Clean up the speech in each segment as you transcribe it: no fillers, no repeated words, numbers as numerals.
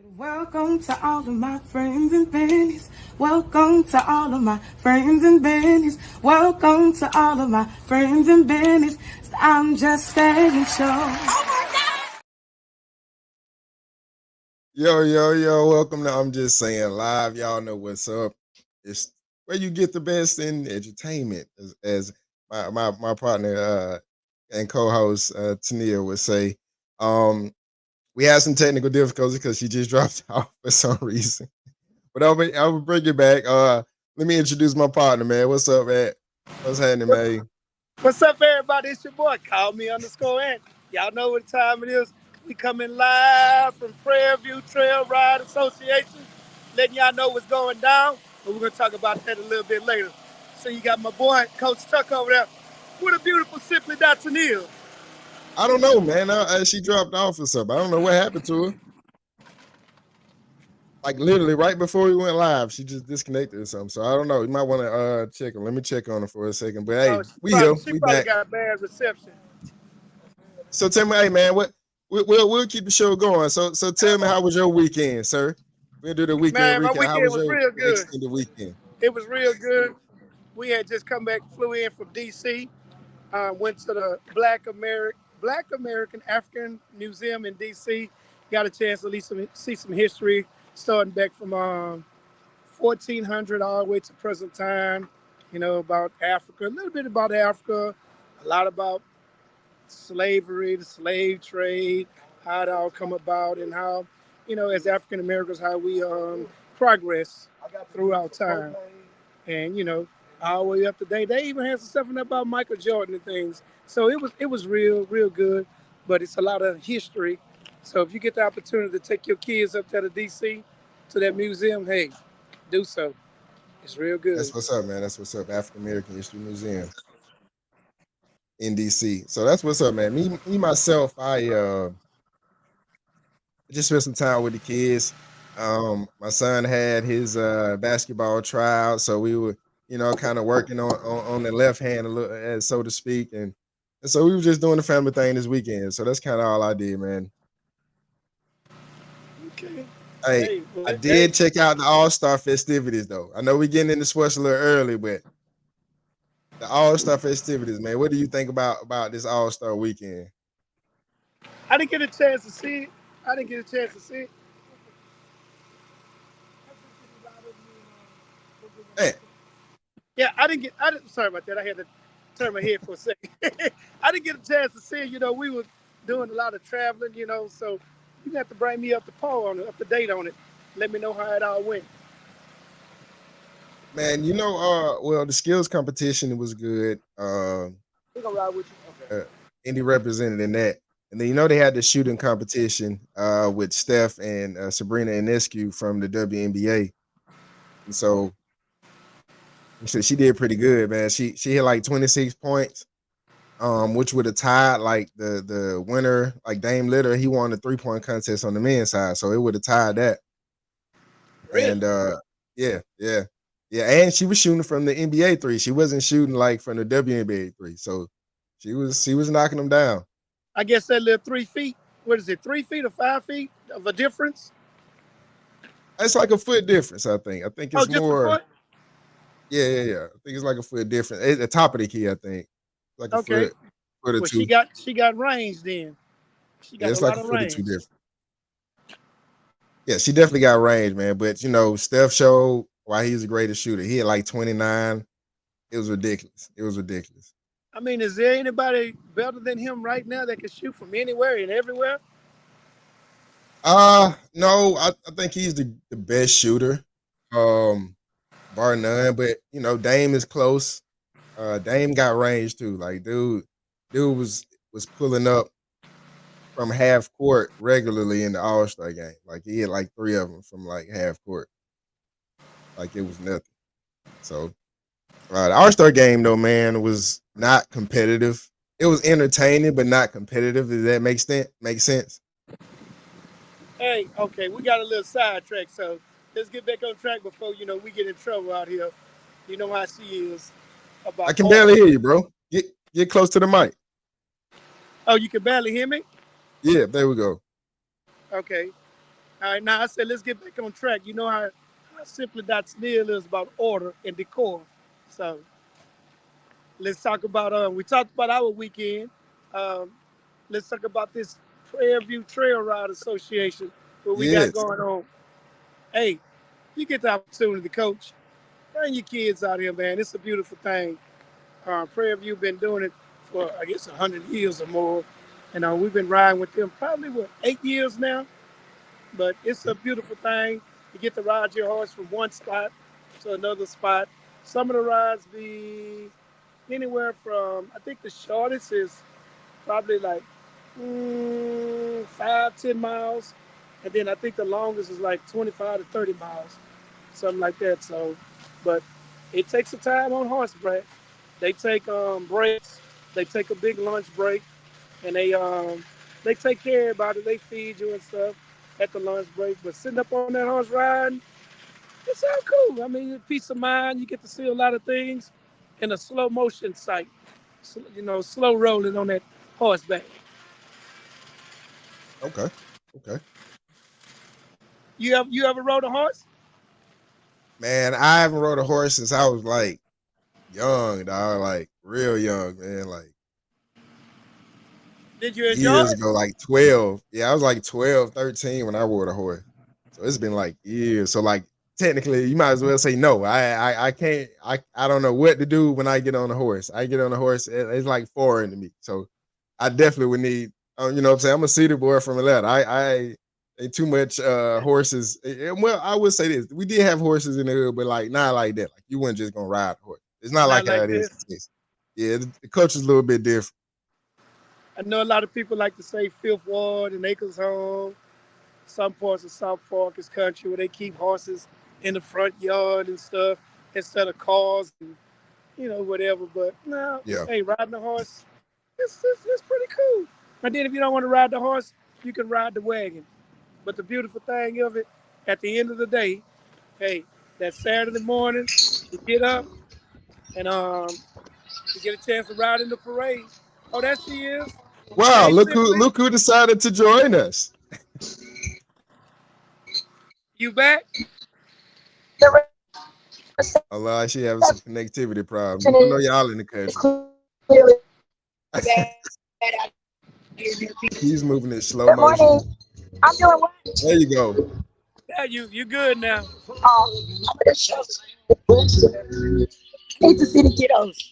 Welcome to all of my friends and bennies. Welcome to all of my friends and bennies. Welcome to all of my friends and bennies. I'm just staying show. Yo, welcome to I'm Just Saying Live. Y'all know what's up. It's where you get the best in entertainment, as my partner and co-host Tania would say. We had some technical difficulties because she just dropped off for some reason. But I'll bring it back. Let me introduce my partner, man. What's up, man? What's happening, man? What's up, everybody? It's your boy. Call me underscore Ant. Y'all know what time it is. We coming live from Prairie View Trail Ride Association, letting y'all know what's going down. But we're gonna talk about that a little bit later. So you got my boy Coach Tuck over there with a beautiful Simply Neil. I don't know, man. She dropped off or something. I don't know what happened to her. Like literally right before we went live, she just disconnected or something. So I don't know. You might want to check her. Let me check on her for a second. But hey, She we here. she We probably back. got bad reception. So tell me, hey man, what we'll keep the show going. So tell me, how was your weekend, sir? We'll do the weekend Man, my recap. How weekend was was your real good. extended weekend? It was real good. We had just come back, flew in from DC. Went to the Black American African Museum in D.C. Got a chance to at least see some history, starting back from 1400 all the way to present time. You know, about Africa, a little bit about Africa, a lot about slavery, the slave trade, how it all come about, and how, as African Americans, how we progress throughout time. And all the way up to date. They even had some stuff in there about Michael Jordan and things. So it was real good, but it's a lot of history. So if you get the opportunity to take your kids up there to DC to that museum, hey, do so. It's real good. That's what's up, man. That's what's up. African American History Museum in DC. So that's what's up, man. Me myself, I just spent some time with the kids. My son had his basketball tryout, so we were, kind of working on the left hand a little, so to speak, and so we were just doing the family thing this weekend. So that's kind of all I did, man. Okay. Hey, Hey, I well, hey. did check out the All-Star festivities though. I know we're getting into sports a little early, but the All-Star festivities, man. What do you think about this All-Star weekend? I didn't get a chance to see it. I didn't get a chance to see it. Man, Yeah, I didn't get. I didn't. Sorry about that. I had to turn my head for a second. I didn't get a chance to see it. We were doing a lot of traveling. So you have to bring me up to par on it, up to date on it. Let me know how it all went. man, well, the skills competition was good. We gonna ride with you. Okay. Uh, Indy represented in that. And then they had the shooting competition with Steph and Sabrina Ionescu from the WNBA. And so she did pretty good, man. She hit like 26 points, which would have tied like the winner, like Dame Litter. He won the 3-point contest on the men's side, so it would have tied that. Really? And yeah, and she was shooting from the NBA three. She wasn't shooting like from the WNBA three. So she was knocking them down. I guess that little 3 feet. What is it? 3 feet or 5 feet of a difference? It's like a foot difference, I think. I think Oh, it's just a more. foot. Yeah. I think it's like a foot difference at the top of the key. I think like a Okay. foot or Well, she two. got range then. She Yeah, got a it's like lot a of foot or two range. different. Yeah, she definitely got range, man. But Steph showed why he's the greatest shooter. He had like 29. It was ridiculous. It was ridiculous. I mean, is there anybody better than him right now that can shoot from anywhere and everywhere? No, I think he's the best shooter, um, bar none. But Dame is close. Dame got range too. Like dude was pulling up from half court regularly in the All Star game. Like he had like three of them from like half court. Like it was nothing. So the All Star game though, man, was not competitive. It was entertaining, but not competitive. Does that make sense? Make sense? Hey, okay, we got a little sidetrack, so let's get back on track before we get in trouble out here. You know how she is I about can barely order. hear you, bro. Get close to the mic. Oh, you can barely hear me? Yeah, there we go. Okay. All right, now I said let's get back on track. You know how simply that deal is about order and decor. So let's talk about we talked about our weekend. Um, let's talk about this Prairie View Trail Ride Association what we got Yes. going on. Hey, you get the opportunity, coach. Bring your kids out here, man. It's a beautiful thing. Prairie View been doing it for I guess 100 years or more, and we've been riding with them probably what 8 years now. But it's a beautiful thing. You get to ride your horse from one spot to another spot. Some of the rides be anywhere from I think the shortest is probably like 5, 10 miles, and then I think the longest is like 25 to 30 miles, something like that. So, but it takes a time on horseback. They take breaks. They take a big lunch break, and they take care about it. They feed you and stuff at the lunch break. But sitting up on that horse riding, it's all cool. I mean, peace of mind. You get to see a lot of things in a slow motion sight. So, slow rolling on that horseback. Okay. Okay. You ever rode a horse? Man, I haven't rode a horse since I was like young, dog. Like real young, man. Like Did you enjoy years it? ago, like 12. Yeah, I was like 12, 13 when I rode a horse. So it's been like years. So like technically you might as well say no. I can't I don't know what to do when I get on a horse. I get on a horse, it's like foreign to me. So I definitely would need you know what I'm saying? I'm a city boy from Atlanta. I ain't too much horses. Well, I would say this. We did have horses in the hood, but like not like that. Like you weren't just gonna ride a horse. It's not Not like how like it is this. in Texas. Yeah, the culture's a little bit different. I know a lot of people like to say Fifth Ward and Acres Home. Some parts of South Park is country where they keep horses in the front yard and stuff instead of cars and whatever. But no, Yeah. hey, riding a horse, it's pretty cool. And then if you don't want to ride the horse, you can ride the wagon. But the beautiful thing of it, at the end of the day, hey, that Saturday morning, you get up and you get a chance to ride in the parade. Oh, there she is. Wow, Hey, Simply, look who decided to join us. you back? Allah, she having some connectivity problems. I know y'all in the country. He's moving in slow Good motion. morning. I'm doing well. There you go. Yeah, you good now. I'm gonna show you. Need to see the kiddos.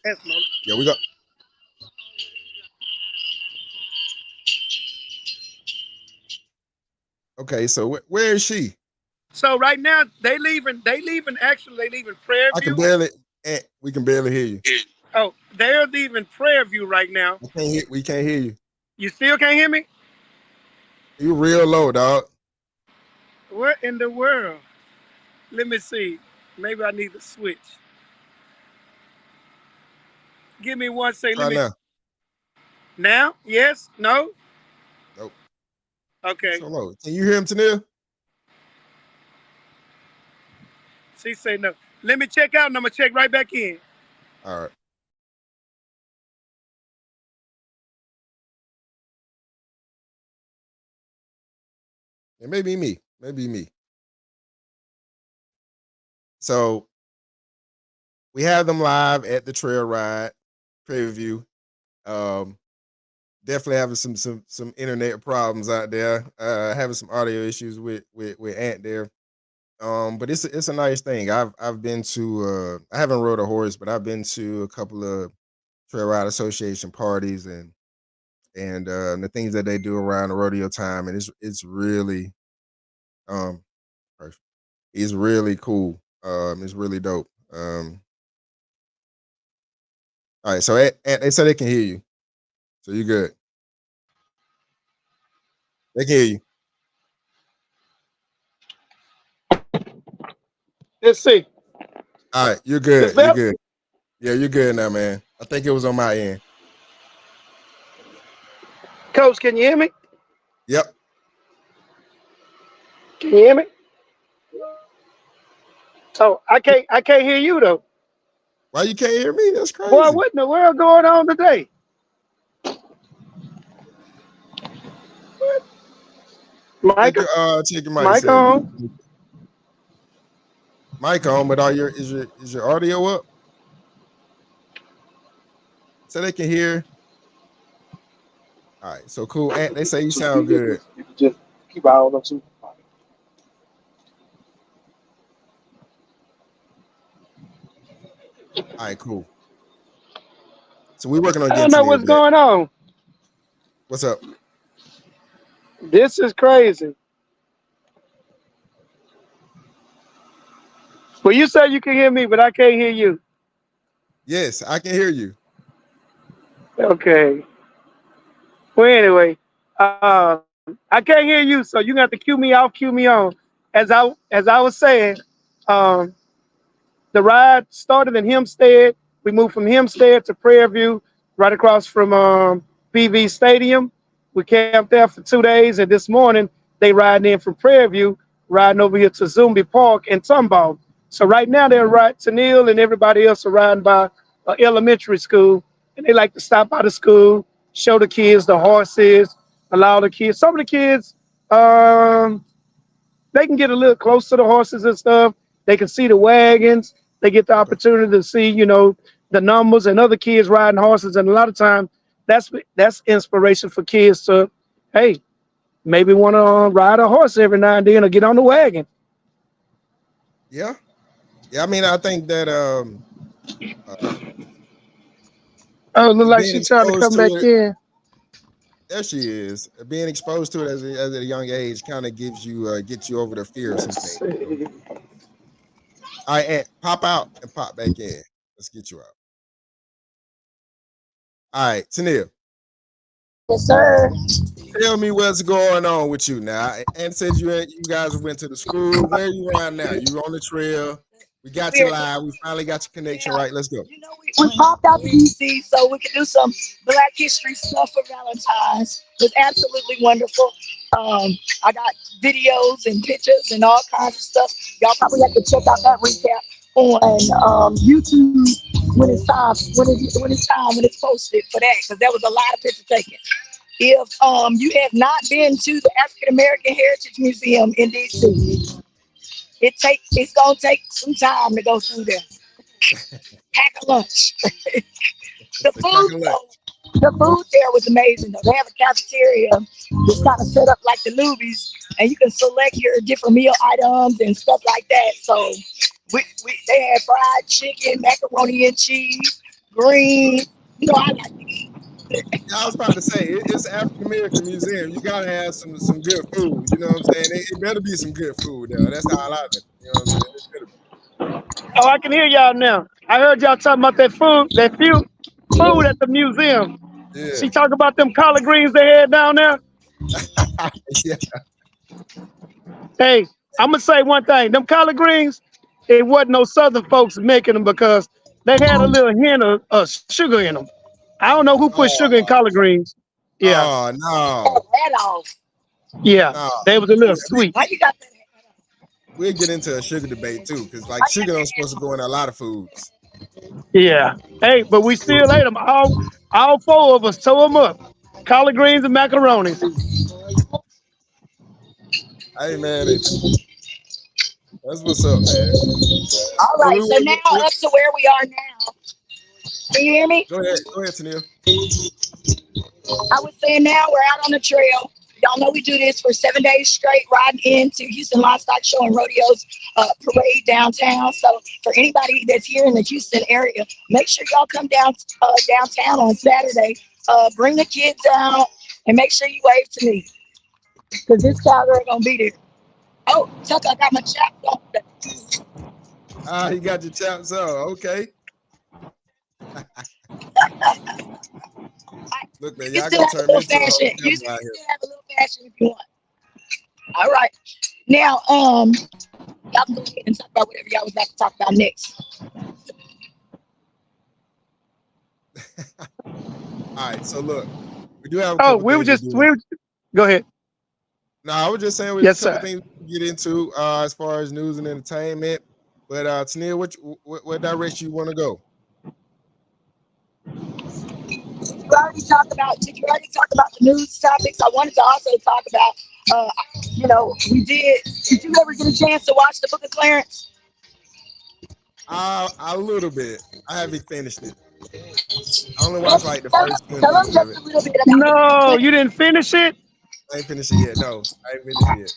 That's no. Yeah, we go. Okay, so where is she? So right now they leaving. They leaving. Actually, they leaving Prairie I can View. barely. We can barely hear you. Oh, they're leaving Prairie View right now. We can't hear you. You still can't hear me? You real low, dog. What in the world? Let me see. Maybe I need to switch. Give me one second. Let Try me. now. Now? Yes? No? Nope. Okay. So low. Can you hear him, Tanil? She say no. Let me check out and I'm gonna check right back in. All right. It may be me. Maybe me. So we have them live at the trail ride preview. Um, definitely having some internet problems out there. Having some audio issues with Ant there. But it's a nice thing. I've been to I haven't rode a horse, but I've been to a couple of trail ride association parties and the things that they do around the rodeo time, and it's really um perfect. It's really cool. It's really dope. All right, so they said they can hear you, so you good. They can hear you. Let's see. All right, you're This good. You're better? good. Yeah, you're good now, man. I think it was on my end. Coach, can you hear me? Yep. Can you hear me? Oh, I can't hear you though. Why you can't hear me? That's Boy, crazy. what in the world going on today? Mike, Check your mic Mike setting. on. Mic on, but is your audio up? So they can hear. All right, so cool. And they say you sound good. You can just keep eye on them too. All right, cool. So we're working on I getting don't know Tania what's back. going on. What's up? This is crazy. Well, you say you can hear me, but I can't hear you. Yes, I can hear you. Okay. Well, anyway, I can't hear you, so you got to cue me off, cue me on. As I was saying, um, the ride started in Hempstead. We moved from Hempstead to Prairie View, right across from BV Stadium. We camped there for 2 days, and this morning they riding in from Prairie View, riding over here to Zumbi Park and Tomball. So right now they're right to Neil and everybody else are riding by elementary school, and they like to stop by the school, show the kids the horses, allow the kids. Some of the kids, um, they can get a little close to the horses and stuff. They can see the wagons. They get the Okay. opportunity to see, the numbers and other kids riding horses. And a lot of time, that's inspiration for kids to, hey, maybe want to ride a horse every now and then or get on the wagon. Yeah. Yeah. I mean, I think that uh Oh, look like being she trying to exposed come to back it, in. there she is. Being exposed to it as a young age kind of gives you gets you over the fear of some Let's things. see. All right, and pop out and pop back in. Let's get you out. All right, Tania, Yes, sir. tell me what's going on with you now. And said you guys went to the school. Where are you right now? You on the trail. We got you We're live. We finally got your connection yeah. right. Let's go. We popped out to DC so we could do some Black History stuff for Valentine's. It was absolutely wonderful. I got videos and pictures and all kinds of stuff. Y'all probably have to check out that recap on YouTube when it's posted for that because there was a lot of picture taken. If you have not been to the African American Heritage Museum in DC, it's gonna take some time to go through there. Pack a lunch. The Say pack food a lunch. though, the food there was amazing. Though. They have a cafeteria that's kind of set up like the movies, and you can select your different meal items and stuff like that. So they had fried chicken, macaroni and cheese, green. I like to eat. Yeah, I was about to say it's African American Museum. You gotta have some good food. You know what I'm saying? It better be some good food there. That's how I like it. You know what I'm saying? It better Oh, I can hear y'all now. I heard y'all talking about that few food at the museum. be. She talked about them collard greens they had down there. Yeah. Yeah. Hey, I'm gonna say one thing: them collard greens, it wasn't no Southern folks making them because they had a little hint of sugar in them. I don't know who put sugar in Oh, collard greens. Yeah, oh Cut no. that off. yeah, No. they was a little Yeah, sweet. Why you got that? we'll get into a sugar debate too, because like Why you sugar got don't that? supposed to go in a lot of foods. Yeah. Hey, but we still ate them. All four of us tore them up. Collard greens and macaronis. I ain't mad at you. That's what's up, man. All So right. So now up to where we are now. Can you hear me? go ahead, Tania. I was saying now we're out on the trail. Y'all know we do this for 7 days straight, riding into Houston Livestock Show and Rodeos parade downtown. So for anybody that's here in the Houston area, make sure y'all come downtown on Saturday. Bring the kids out and make sure you wave to me because this cowgirl gonna be there. Oh, Tuck, I got my chap on. Ah, you got your chops on. Okay. Look, You man, can y'all still gonna have a turn me little into a whole fashion. You camera can out here. still have a little fashion if you want. All right. Now, y'all can go ahead and talk about whatever y'all was about to talk about next. All right, so look, we do have a Oh, couple things to do. go ahead. No, I was just saying we have a Yes, couple sir. things to get into as far as news and entertainment. But Tania, what direction you want to go? Did you already talk about the news topics? I wanted to also talk about we did. Did you ever get a chance to watch the Book of Clarence? A little bit. I haven't finished it. I only Tell, watched like the tell, first 20 tell us minutes of just it. a little bit about the Book of No, you Clarence. didn't finish it. I ain't finished it yet. No, I ain't finished it yet.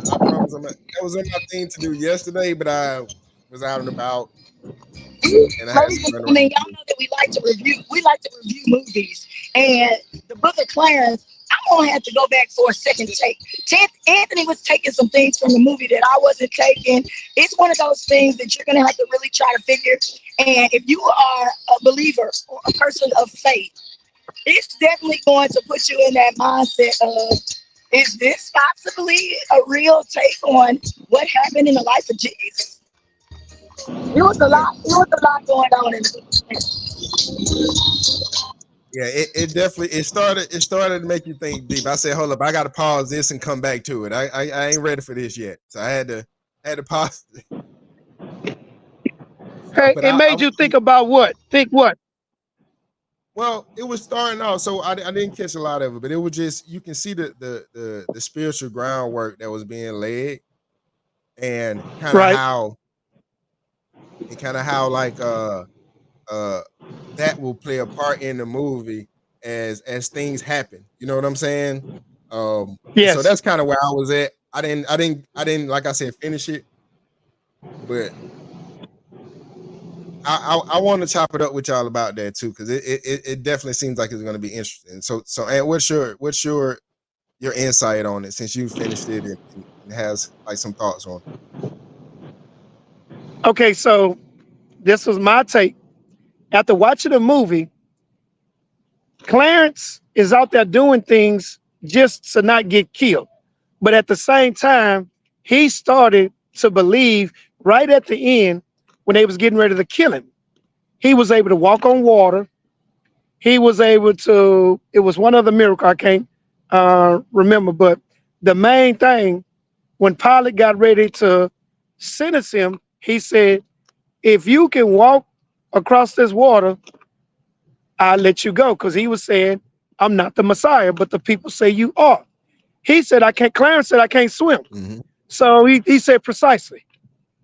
I promise. That was on my thing to do yesterday, but I was out and about, and I had Ladies some and running gentlemen, around to y'all do. know that we like to review. We like to review movies, and the Book of Clarence. I'm gonna have to go back for a second take. Anthony was taking some things from the movie that I wasn't taking. It's one of those things that you're gonna have to really try to figure. And if you are a believer or a person of faith, it's definitely going to put you in that mindset of, is this possibly a real take on what happened in the life of Jesus? It was a Yeah, lot. It was a lot going on in the book. yeah. It definitely it started to make you think deep. I said, hold up, I got to pause this and come back to it. I ain't ready for this yet, so I had to pause. Hey, But it I made you think about what? Think what? well, it was starting off, so I didn't catch a lot of it, but it was just you can see the spiritual groundwork that was being laid, and Right. kind of how like uh that will play a part in the movie as things happen. You know what I'm saying? And so Yes. that's kind of where I was at. I didn't like I said finish it, but I want to chop it up with y'all about that too because it definitely seems like it's going to be interesting. So and what's your insight on it since you finished it and has like some thoughts on it? Okay, so this was my take. After watching the movie, Clarence is out there doing things just to not get killed. But at the same time, he started to believe right at the end when they was getting ready to kill him. He was able to walk on water. He was able to, it was one other miracle I can't remember, but the main thing, when Pilate got ready to sentence him, he said, if you can walk across this water, I'll let you go. Because he was saying, I'm not the Messiah, but the people say you are. He said, I can't, Clarence said, I can't swim. Mm-hmm. So he said, precisely.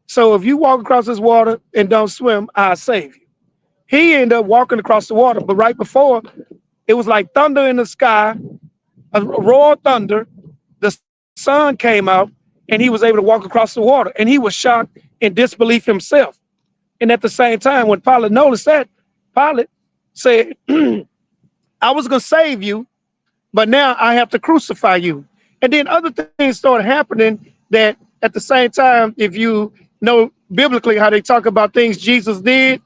So if you walk across this water and don't swim, I'll save you. He ended up walking across the water, but right before, it was like thunder in the sky, a roar of thunder. The sun came out, and he was able to walk across the water. And he was shocked in disbelief himself. And at the same time, when Pilate noticed that, Pilate said, I was going to save you, but now I have to crucify you. And then other things started happening that at the same time, if you know biblically how they talk about things Jesus did,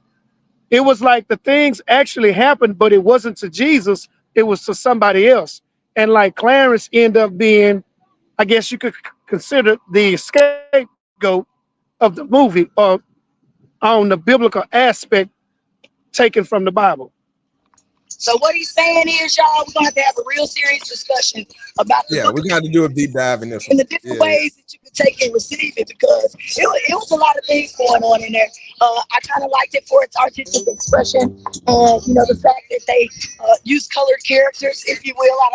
it was like the things actually happened, but it wasn't to Jesus, it was to somebody else. And like Clarence ended up being, I guess you could consider the scapegoat of the movie or on the biblical aspect taken from the Bible. So what he's saying is, y'all, we're gonna have to have a real serious discussion about the Yeah, Book we of got to do a deep dive in this and one. the different Yeah, yeah. ways that you could take and receive it because it was a lot of things going on in there. I kind of liked it for its artistic expression and the fact that they use colored characters, if you will. I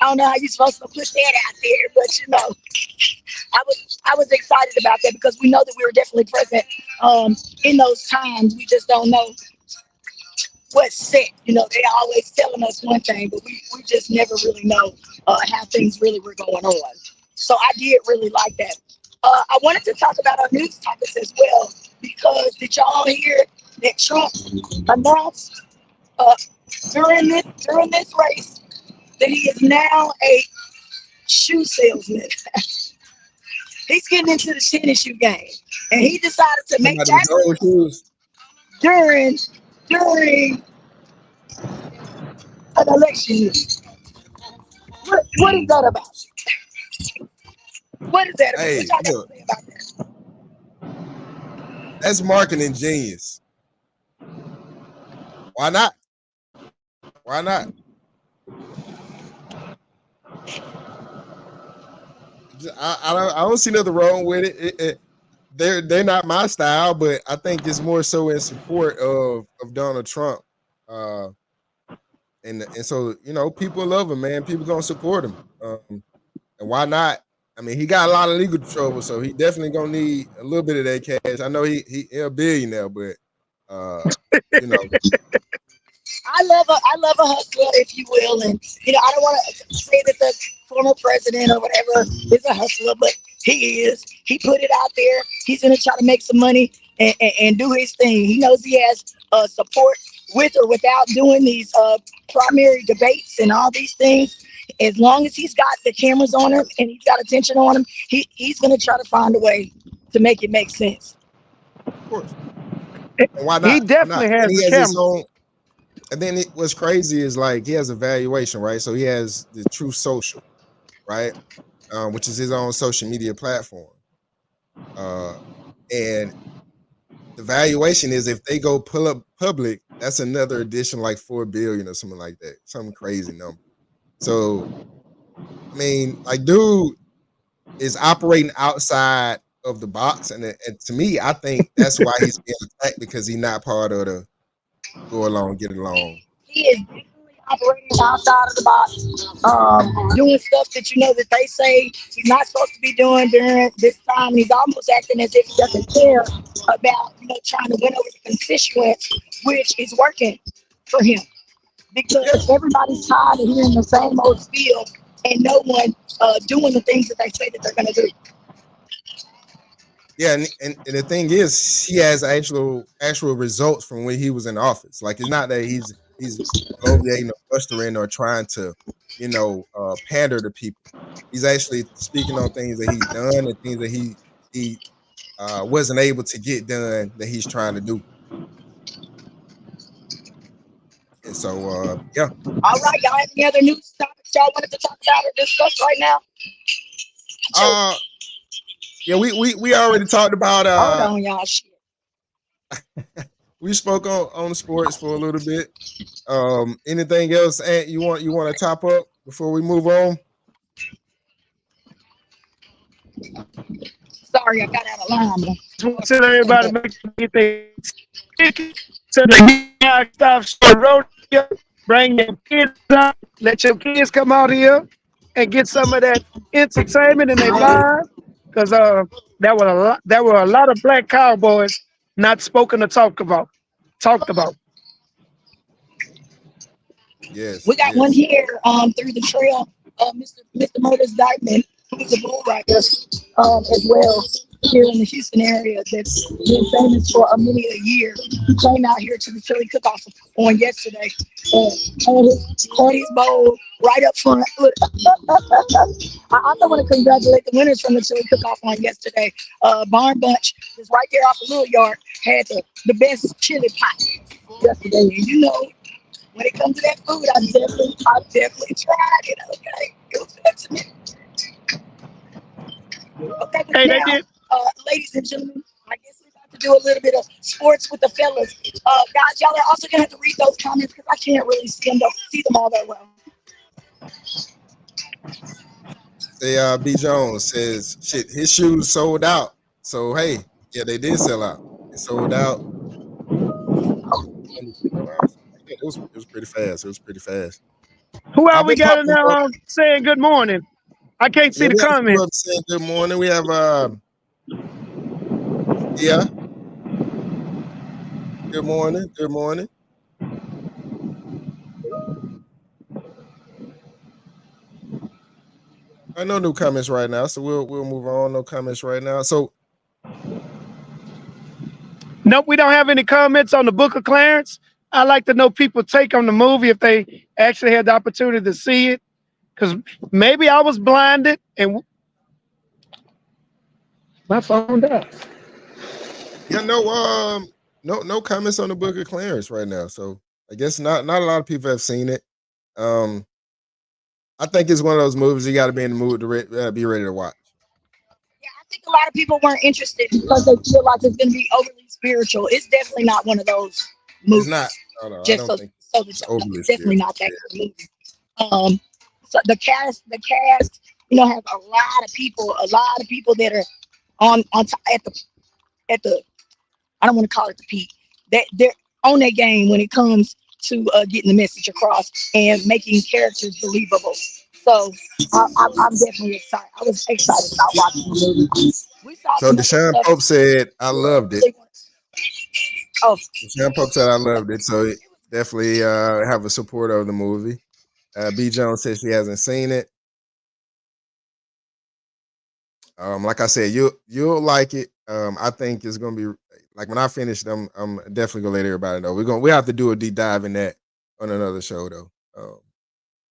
don't know how you're supposed to put that out there, but I was excited about that because we know that we were definitely present in those times. We just don't know what's set. They always telling us one thing, but we just never really know how things really were going on. So I did really like that. I wanted to talk about our news topics as well because did y'all hear that Trump announced uh, during this race that he is now a shoe salesman? He's getting into the tennis shoe game, and he decided to make Somebody with that gold shoes. during during an election year. What is that about? What is that about? What Hey, y'all got to look, say about that? that's marketing genius. Why not? Why not? I don't see nothing wrong with it. They're not my style, but I think it's more so in support of Donald Trump. Uh, and so people love him, man. People gonna support him. And why not? I mean, he got a lot of legal trouble, so he definitely gonna need a little bit of that cash. I know he a billionaire, but you know, I love a hustler, if you will, and I don't want to say that the former president or whatever is a hustler, but he is. He put it out there. He's gonna try to make some money and do his thing. He knows he has support with or without doing these primary debates and all these things. As long as he's got the cameras on him and he's got attention on him, he's gonna try to find a way to make it make sense. of course. And why He not? Why not? definitely And has he the has his camera. own. And then what's crazy is like he has a valuation, right? So he has the True Social, right? Which is his own social media platform. And the valuation is if they go pull up public, that's another addition like 4 billion or something like that, some crazy number. So I mean, like, dude is operating outside of the box, and to me, I think that's why he's being attacked because he's not part of the go along, get along. He is definitely operating outside of the box, doing stuff that that they say he's not supposed to be doing during this time. He's almost acting as if he doesn't care about trying to win over the constituents, which is working for him Yeah, because everybody's tired of hearing the same old spiel and no one doing the things that they say that they're going to do. yeah, and the thing is, he has actual results from when he was in office. Like, it's not that he's bloviating or blustering or trying to, pander to people. He's actually speaking on things that he's done and things that he wasn't able to get done that he's trying to do. And so, yeah. All right, y'all have any other news topics y'all wanted to talk about or discuss right now? Uh, yeah, we already talked about Hold on, y'all. Shit. we spoke on sports for a little bit. Anything else, Ant, you want to top up before we move on? Sorry, I got out of line. Just want to tell everybody make sure they get their tickets to the stop show rodeo. Bring your kids out. Let your kids come out here and get some of that entertainment in their lives. Because there were a lot of black cowboys not spoken or talked about. Talked about. Yes, We got one yes. here through the trail, Mr. Murders Dykeman, who's a bull rider as well here in the Houston area that's been famous for many a year. He came out here to the chili cook-off on yesterday and had his bowl right up front. I also want to congratulate the winners from the chili cook-off on yesterday. Barn Bunch is right there off the Little Yard, had the best chili pot yesterday. And when it comes to that food, I definitely tried it. Okay, it was good to me. Okay, but Hey, they now, did. ladies and gentlemen, I guess we're about to do a little bit of sports with the fellas. Guys, y'all are also gonna have to read those comments because I can't really see them all that well. Say B Jones says shit, his shoes sold out. So hey, yeah, they did sell out. They sold out. It was pretty fast. It was pretty fast. Who I've have we been got in popping there up. saying good morning? I can't see Yeah, the we have a few of comments. them saying good morning. We have yeah, good morning, good morning. No new comments right now, so we'll move on. No comments right now. So Nope, we don't have any comments on the Book of Clarence. I like to know people take on the movie if they actually had the opportunity to see it. Because maybe I was blinded and my phone died. yeah, no comments on the Book of Clarence right now. So I guess not a lot of people have seen it. Um, I think it's one of those movies you got to be in the mood to be ready to watch. Yeah, I think a lot of people weren't interested because they feel like it's gonna be overly spiritual. It's definitely not one of those It's movies. not. No, I Just don't so think so that it's y'all know, overly it's definitely spiritual. not that Yeah. kind of movie. So the cast, has a lot of people that are on top, at the I don't want to call it the peak. They're on their game when it comes to getting the message across and making characters believable. So I'm definitely excited. I was excited about watching the movie. We saw So some other Deshaun stuff. Pope said, "I loved it." Really oh, Deshaun Pope said, "I loved it." So definitely have a support of the movie. B Jones says she hasn't seen it. Like I said, you'll like it. I think it's gonna be like when I finish them. I'm definitely gonna let everybody know. We have to do a deep dive in that on another show though.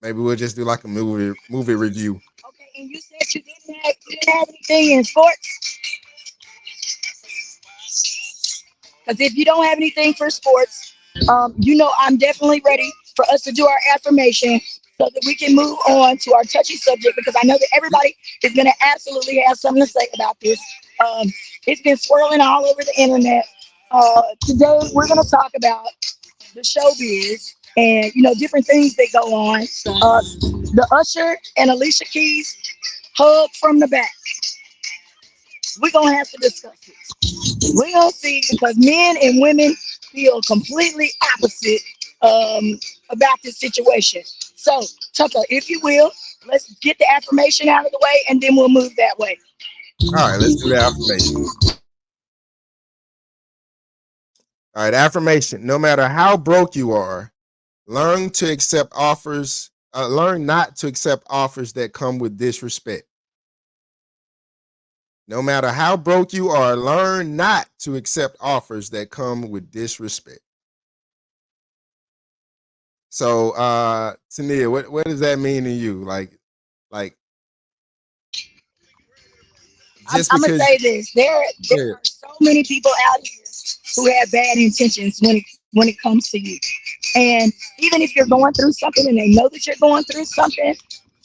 Maybe we'll just do like a movie review. okay. And you said you didn't have anything in sports. Because if you don't have anything for sports, I'm definitely ready for us to do our affirmation so that we can move on to our touchy subject. Because I know that everybody is going to absolutely have something to say about this. Um, it's been swirling all over the internet. Today we're going to talk about the showbiz and different things that go on. The Usher and Alicia Keys hug from the back. We're gonna have to discuss it. We're gonna see because men and women feel completely opposite about this situation. So, Tucker, if you will, let's get the affirmation out of the way and then we'll move that way. All right, let's do the affirmation. All right, affirmation. No matter how broke you are, learn to accept offers. Learn not to accept offers that come with disrespect. No matter how broke you are, learn not to accept offers that come with disrespect. So, Tania, what does that mean to you? Like just I'm gonna because? say this: there Yeah, are so many people out here who have bad intentions when it comes to you. And even if you're going through something and they know that you're going through something,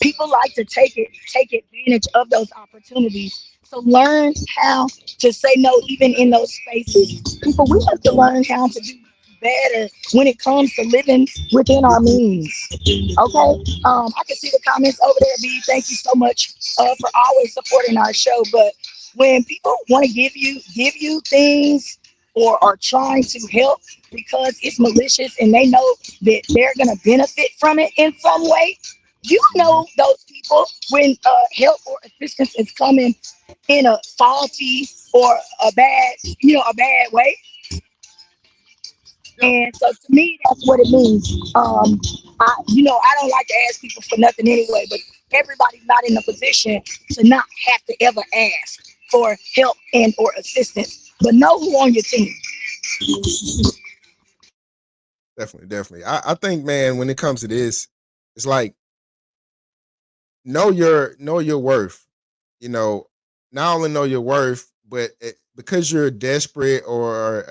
people like to take advantage of those opportunities. So learn how to say no even in those spaces. People, we have to learn how to do better when it comes to living within our means. Okay. I can see the comments over there, B. Thank you so much for always supporting our show. But when people want to give you things or are trying to help because it's malicious and they know that they're going to benefit from it in some way, you know those people when help or assistance is coming in a faulty or a bad way. yep, And so to me, that's what it means. I don't like to ask people for nothing anyway, but everybody's not in a position to not have to ever ask for help and or assistance. But know who on your team. definitely. I think, man, when it comes to this, it's like know your worth. You know, not only know your worth, but because you're desperate or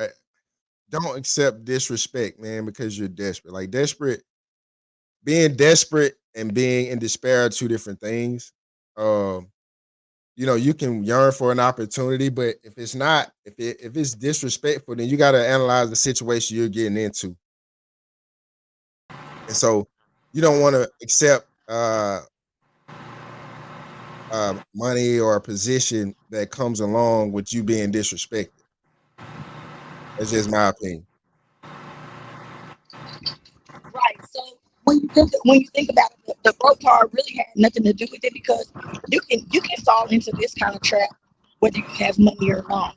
don't accept disrespect, man, because you're desperate. Like being desperate and being in despair are two different things. Um, you can yearn for an opportunity, but if it's not, if it's disrespectful, then you got to analyze the situation you're getting into. And so you don't want to accept money or a position that comes along with you being disrespected. That's just my opinion. Right. So when you think about it, the broke part really had nothing to do with it because you can fall into this kind of trap whether you have money or not.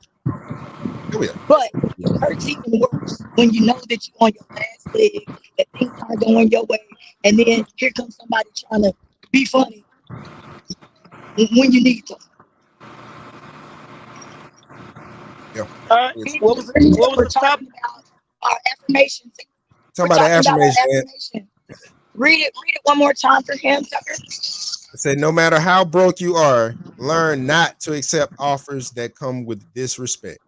Oh yeah, But it hurts even worse when you know that you're on your last leg, that things aren't going your way, and then here comes somebody trying to be funny when you need to. yeah. All right. It's What Anyway, was what was we're the top? talking about our affirmations. talking We're about the talking about affirmation. our affirmation. Read it one more time for him, Tucker. It said, no matter how broke you are, learn not to accept offers that come with disrespect.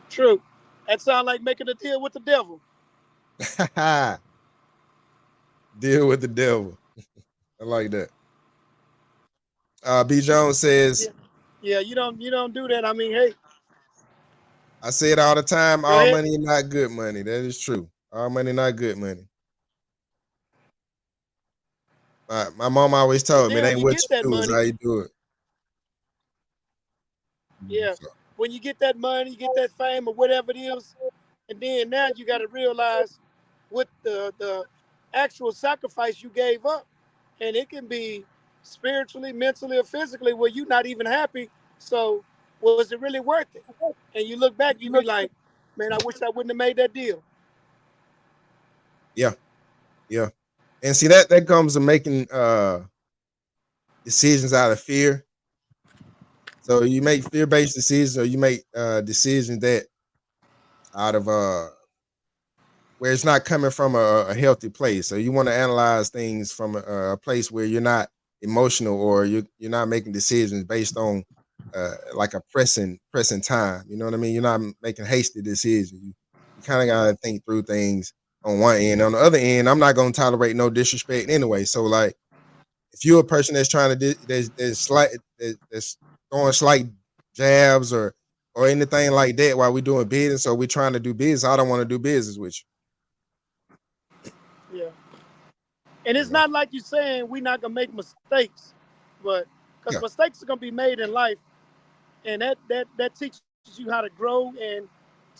True. That sounds like making a deal with the devil. Deal with the devil. I like that. B. Jones says, Yeah. Yeah. You don't do that. I mean, hey, I say it all the time, go all ahead. money is not good money. That is true. All money not good money. My mom always But told me it then when ain't you what get that you do, it's how money, you do it. yeah, So, when you get that money, you get that fame or whatever it is, and then now you got to realize what the actual sacrifice you gave up. And it can be spiritually, mentally, or physically where you're not even happy. So was it really worth it? And you look back, you be like, man, I wish I wouldn't have made that deal. Yeah, yeah. And see that comes to making decisions out of fear. So you make fear-based decisions, or you make decisions that out of where it's not coming from a healthy place. So you want to analyze things from a place where you're not emotional, or you're not making decisions based on like a pressing time. You know what I mean? You're not making hasty decisions. You kind of gotta think through things on one end. On the other end, I'm not gonna tolerate no disrespect anyway. So like, if you're a person that's trying to that's throwing slight jabs or anything like that while we're doing business, or we're trying to do business, I don't want to do business with Yeah. And you. You it's know. not like you're saying we're not gonna make mistakes, but because Yeah. mistakes are gonna be made in life, and that teaches you how to grow and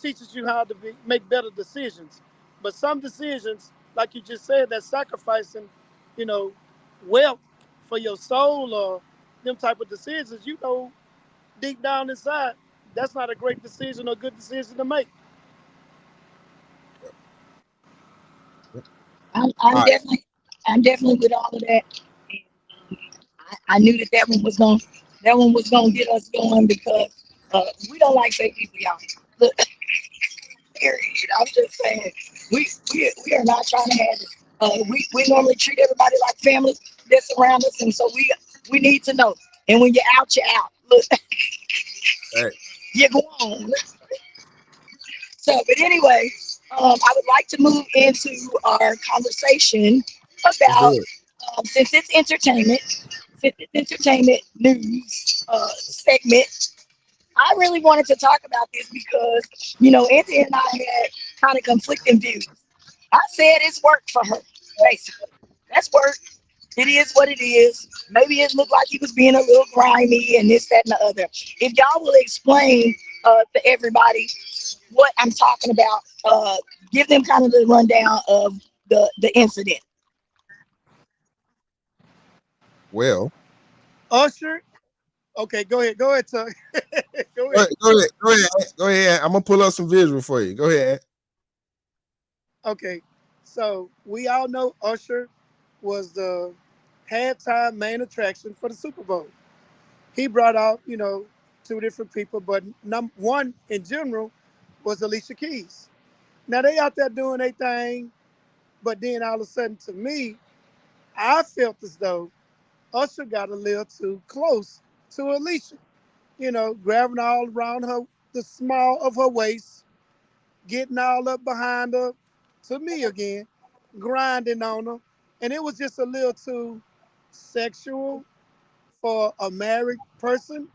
teaches you how to make better decisions. But some decisions, like you just said, that sacrificing, you know, wealth for your soul or them type of decisions, deep down inside, that's not a great decision or good decision to make. Yep. Yep. I'm All right. definitely, I'm definitely with all of that. I knew that one was gonna get us going because we don't like fake people, y'all. Look, period. I'm just saying, we are not trying to have it. We normally treat everybody like family that's around us, and so we need to know. And when you're out, you're out. Look, All right. you go on. So, but anyway, I would like to move into our conversation Let's do about it. since it's entertainment news segment. I really wanted to talk about this because Anthony and I had kind of conflicting views. I said it's work for her, basically. That's work. It is what it is. Maybe it looked like he was being a little grimy and this, that, and the other. If y'all will explain to everybody what I'm talking about, give them kind of the rundown of the incident. Well, Usher, okay, go ahead, Tuck. Go go ahead. ahead, go ahead, go ahead, go ahead. I'm gonna pull up some visual for you. Go ahead. Okay, so we all know Usher was the halftime main attraction for the Super Bowl. He brought out, two different people, but number one in general was Alicia Keys. Now they out there doing their thing, but then all of a sudden, to me, I felt as though Usher got a little too close to Alicia. Grabbing all around her, the small of her waist, getting all up behind her, to me again, grinding on her. And it was just a little too sexual for a married person.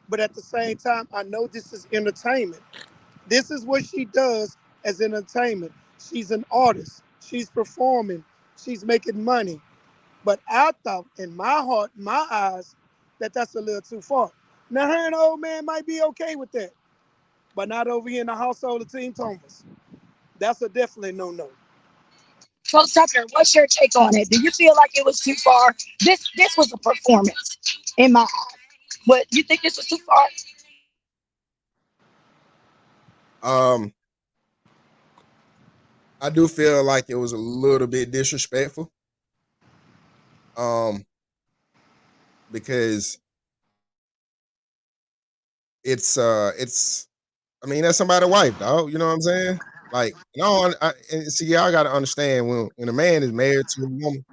But at the same time, I know this is entertainment. This is what she does as entertainment. She's an artist. She's performing. She's making money. But I thought in my heart, my eyes, that that's a little too far. Now her and the old man might be okay with that, but not over here in the household of Team Thomas. That's a definitely no. So Tucker, what's your take on it? Do you feel like it was too far? This was a performance in my eyes. But you think this was too far? Um, I do feel like it was a little bit disrespectful. Um, because it's I mean, that's somebody's wife, dog. You know what I'm saying? Like, and see, y'all got to understand when a man is married to a woman,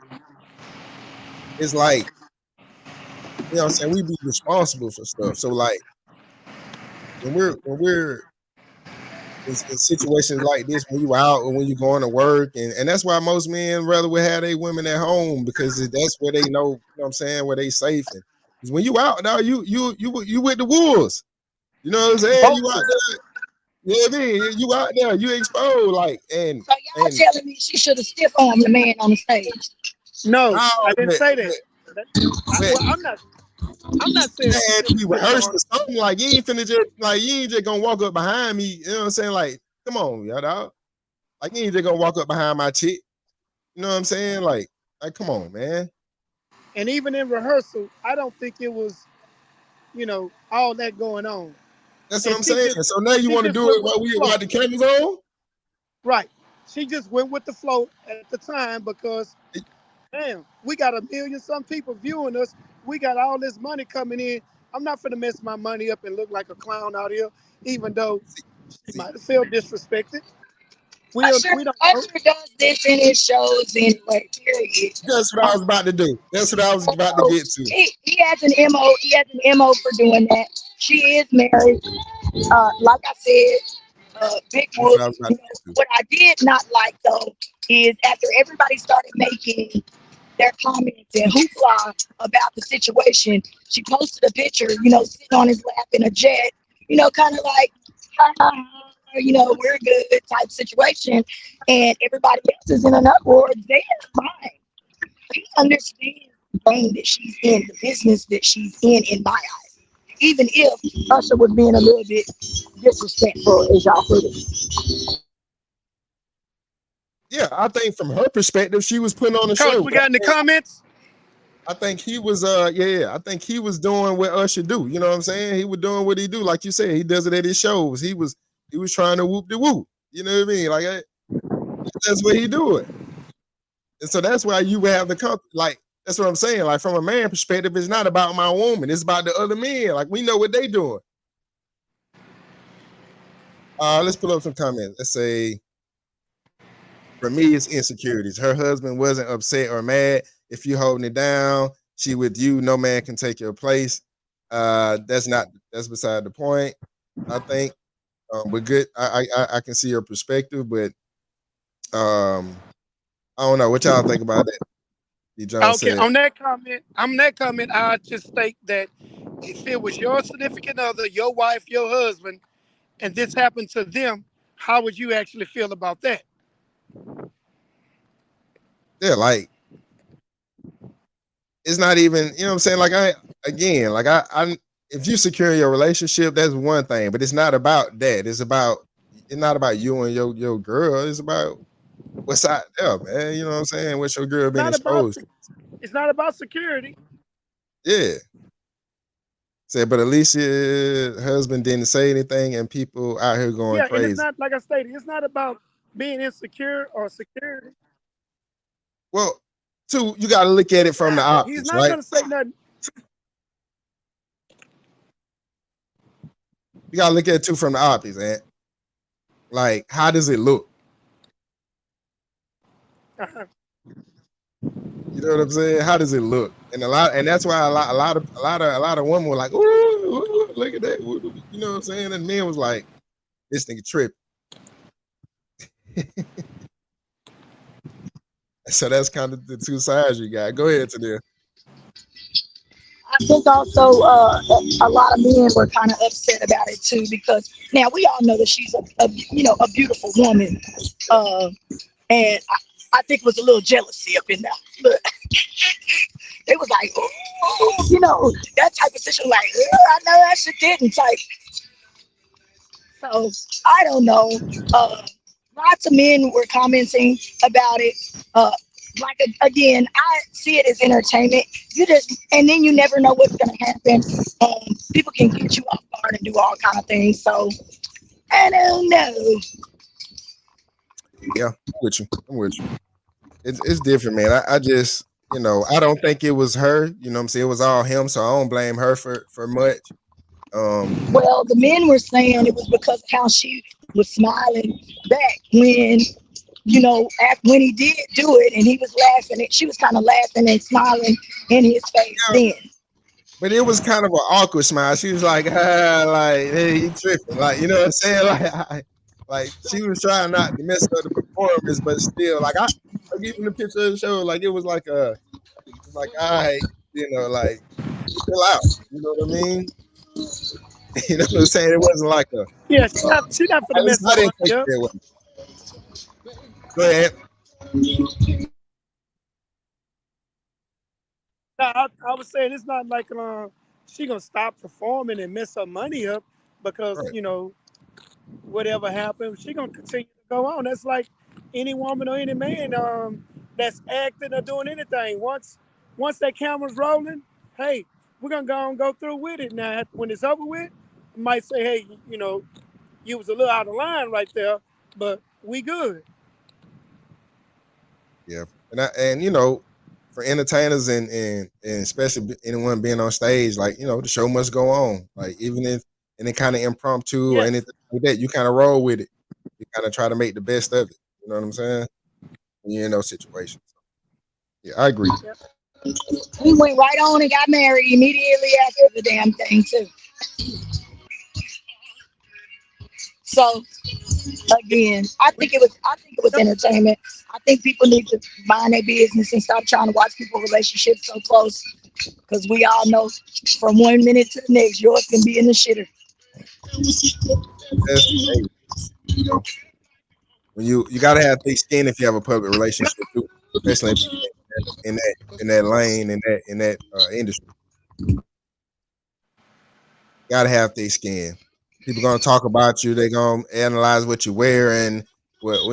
it's like, you know what I'm saying, we be responsible for stuff. So like, when we're in situations like this, when you out or when you going to work, and that's why most men rather would have their women at home, because that's where they know, you know what I'm saying, where they safe. And because when you out now, you with the wolves. You know what I'm saying? You out Vultures. there. You know what I mean? You out there, you exposed, like, So y'all and telling me she should have stiff armed the man on the stage. No, no, I didn't say that. but Well, I'm not saying she had should to have be stiff rehearsed arm. or something. Like, you ain't just gonna walk up behind me. You know what I'm saying? Like, come on, y'all dog. Like, you ain't just gonna walk up behind my chick. You You know what I'm saying? Like, come on, man. And even in rehearsal, I don't think it was, all that going on. That's what And I'm saying. So now you she want to just do went it with the while flow. the cameras on? Right. She just went with the flow at the time because, It- damn, we got a million some people viewing us. We got all this money coming in. I'm not finna mess my money up and look like a clown out here, even though she See, might have felt disrespected. Usher, We don't know. Usher does this in his shows anyway. Period. that's what I was about to do. That's what I was about to So get to. he has an mo. He has an mo for doing that. She is married. Like I said, Big That's Whoop. what I was about You to know, get to. what I did not like though is after everybody started making their comments and hoopla about the situation, she posted a picture, sitting on his lap in a jet, kind of like, ha, ha, ha, we're good type situation, and everybody else is in an uproar. They in mind. She understands the game that she's in, the business that she's in my eyes. Even if Usher was being a little bit disrespectful, as y'all put it. Yeah, I think from her perspective, she was putting on a Coach, show. we But got in the comments. I think he was I think he was doing what Usher do. You know what I'm saying? He was doing what he do. Like you said, he does it at his shows. He was trying to whoop the whoop. You know what I mean? Like that's what he doing. And so that's why you have like that's what I'm saying. Like from a man perspective, it's not about my woman. It's about the other men. Like we know what they doing. Let's pull up some comments. Let's say for me, it's insecurities. Her husband wasn't upset or mad. If you holding it down, she with you. No man can take your place. That's beside the point. I think we're good. I can see your perspective, but I don't know what y'all think about it. D. Jones Okay, said, on that comment, I just state that if it was your significant other, your wife, your husband, and this happened to them, how would you actually feel about that? yeah, like it's not even, you know what I'm saying? Like I if you secure your relationship, that's one thing, but it's not about that. It's not about you and your girl. It's about what's out there, man. You know what I'm saying? What's your girl It's been not about exposed to? it's not about security. Yeah. Said, but at least your husband didn't say anything and people out here going Yeah, and it's crazy. not like I stated. It's not about being insecure or security. Well, two, you gotta look at it from the He's optics, not right? gonna say nothing. You gotta look at it too from the optics, man. Like, how does it look? You know what I'm saying? How does it look? And that's why a lot of women were like, ooh, look at that. You know what I'm saying? And men was like, this nigga tripping. So that's kind of the two sides you got. Go ahead, Tania. I think also a lot of men were kind of upset about it too because now we all know that she's a beautiful woman, uh, and I think it was a little jealousy up in there. Look, it was like, oh, that type of situation, like, I know I should didn't type. So I don't know. Lots of men were commenting about it. Uh, again, I see it as entertainment. And then you never know what's gonna happen. People can get you off guard and do all kind of things. So I don't know. Yeah, I'm with you. It's different, man. I just, I don't think it was her. You know what I'm saying? It was all him, so I don't blame her for much. Well, the men were saying it was because of how she was smiling back when he did do it, and he was laughing. And she was kind of laughing and smiling in his face Yeah, then. but it was kind of an awkward smile. She was like, like, hey, he tripping. Like, you know what I'm saying? Like she was trying not to mess up the performance, but still, like even the picture of the show, like it was like all right, like chill out. You know what I mean? You know what I'm saying? It wasn't like Yeah, she not for the at least mess I her didn't money take it up. that way. Go ahead. I was saying it's not like she gonna stop performing and mess her money up because Right. whatever happens, she gonna continue to go on. That's like any woman or any man that's acting or doing anything. Once that camera's rolling, hey, we're gonna go and go through with it. Now, when it's over with, I might say, hey, you was a little out of line right there, but we good. Yeah, and for entertainers and especially anyone being on stage, like the show must go on. Like even if any kind of impromptu or Yes. anything like that, you kind of roll with it. You kind of try to make the best of it. You know what I'm saying? When you're in those situations. Yeah, I agree. Yep. We went right on and got married immediately after the damn thing too. So again, I think it was entertainment. I think people need to mind their business and stop trying to watch people's relationships so close because we all know from 1 minute to the next, yours can be in the shitter. That's hey, you know, when you got to have thick skin if you have a public relationship too, especially in that lane in that industry. Gotta have thick skin. People gonna talk about you. They gonna analyze what you wear and what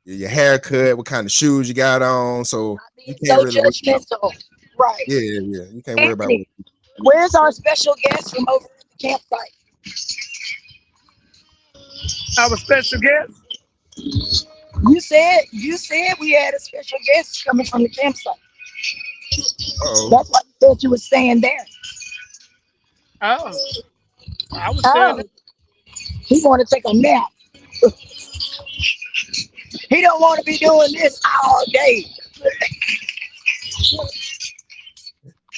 your haircut, what kind of shoes you got on. So Not you being can't so really worry about. judgmental. Right. Yeah. You can't worry about Anthony, what. where's our special guest from over at the campsite? Our special guest. You said we had a special guest coming from the campsite. Oh, That's why you said you were staying there. Oh, I was saying that. Oh, he want to take a nap. He don't want to be doing this all day.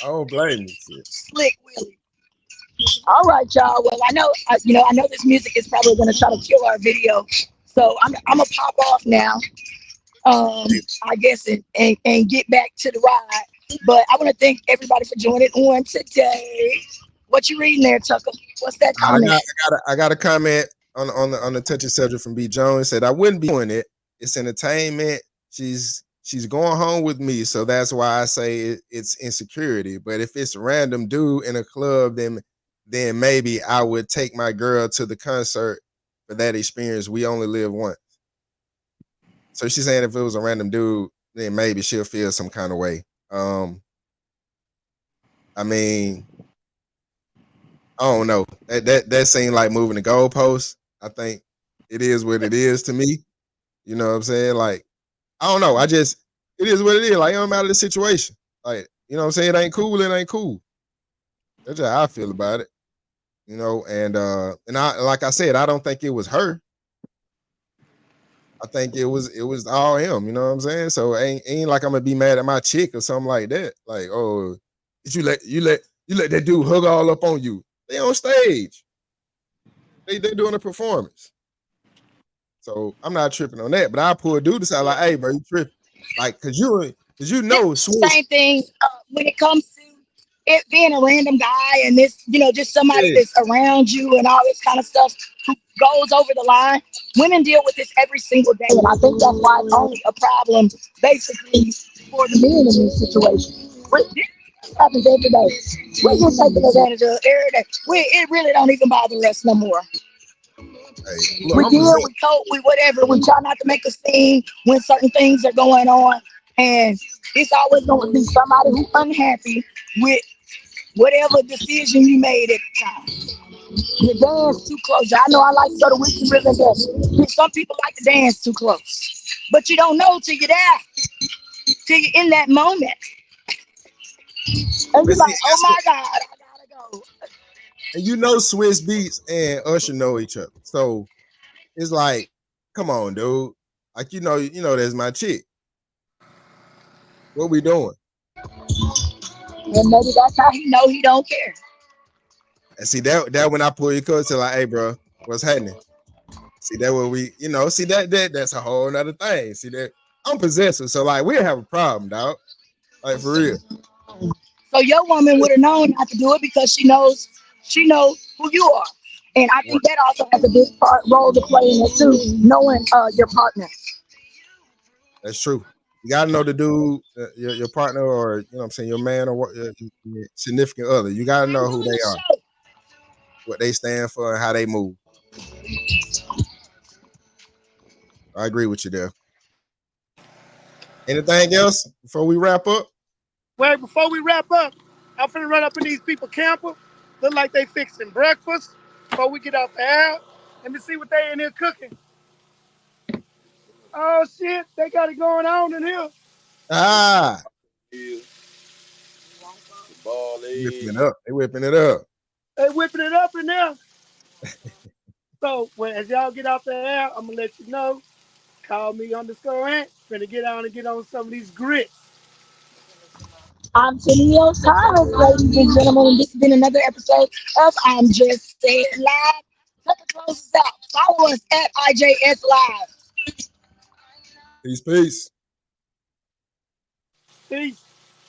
I don't blame you. Shit. Slick Willie. All right, y'all. Well, I know this music is probably going to try to kill our video, so I'm gonna pop off now. Um, I guess and get back to the ride. But I want to thank everybody for joining on today. What you reading there, Tucker? What's that I comment? got I got a comment on the touchy subject from B Jones. Said I wouldn't be doing it. It's entertainment. She's going home with me, so that's why I say it's insecurity. But if it's a random dude in a club, then maybe I would take my girl to the concert for that experience. We only live once. So she's saying if it was a random dude, then maybe she'll feel some kind of way. I mean, I don't know. That seemed like moving the goalposts. I think it is what it is to me. You know what I'm saying? Like, I don't know. It is what it is. Like, it don't matter the situation. Like, you know what I'm saying? It ain't cool, it ain't cool. That's just how I feel about it. And I like I said, I don't think it was her. I think it was all him, you know what I'm saying? So ain't like I'm gonna be mad at my chick or something like that. Like, oh, did you let that dude hug all up on you. They on stage. They doing a performance. So I'm not tripping on that. But I pull dude aside like, hey, bro, you tripping. Like, cause Swiss, Same thing when it comes to it being a random guy and this, just somebody yeah, that's around you and all this kind of stuff who goes over the line. Women deal with this every single day, and I think that's why it's only a problem basically for the men in this situation. But this happens every day. We're just taking advantage of it every day. It really don't even bother us no more. hey, look, We I'm deal, present. we cope, we whatever. We try not to make a scene when certain things are going on, and it's always going to be somebody who's unhappy with whatever decision you made at the time. You dance too close. I know I like to go to Whiskey River and dance. Some people like to dance too close, but you don't know till you're there, till you're in that moment, and But you're see, like, "Oh my God, I gotta go." and Swiss Beats and Usher know each other. So it's like, come on, dude. Like that's my chick. What we doing? And maybe that's how he know he don't care. And see that when I pull your coat to like, hey, bro, what's happening? See that when see that's a whole nother thing. See that I'm possessive, so like we'll have a problem, dog. Like for real. So your woman would have known not to do it because she knows who you are. And I think that also has a big role to play in it too, knowing your partner. That's true. You gotta know the dude, your partner, or what I'm saying, your man, or what your significant other. You gotta And know who women they to are, show. what they stand for, and how they move. I agree with you there. Anything else before we wrap up? Wait, before we wrap up, I'm finna run up in these people camper. Look like they fixing breakfast before we get out the house. Let me see what they in here cooking. Oh shit, they got it going on in here. Ah, Yeah, ball whipping egg. it up. They whipping it up. They whipping it up in there. So when as y'all get out the house, I'm gonna let you know. Call me _Ant. Finna get on and get on some of these grits. I'm Tennille Thomas, ladies and gentlemen, and this has been another episode of I'm Just Saying Live. Let me close this out. Follow us at IJS Live. Peace, peace. Peace.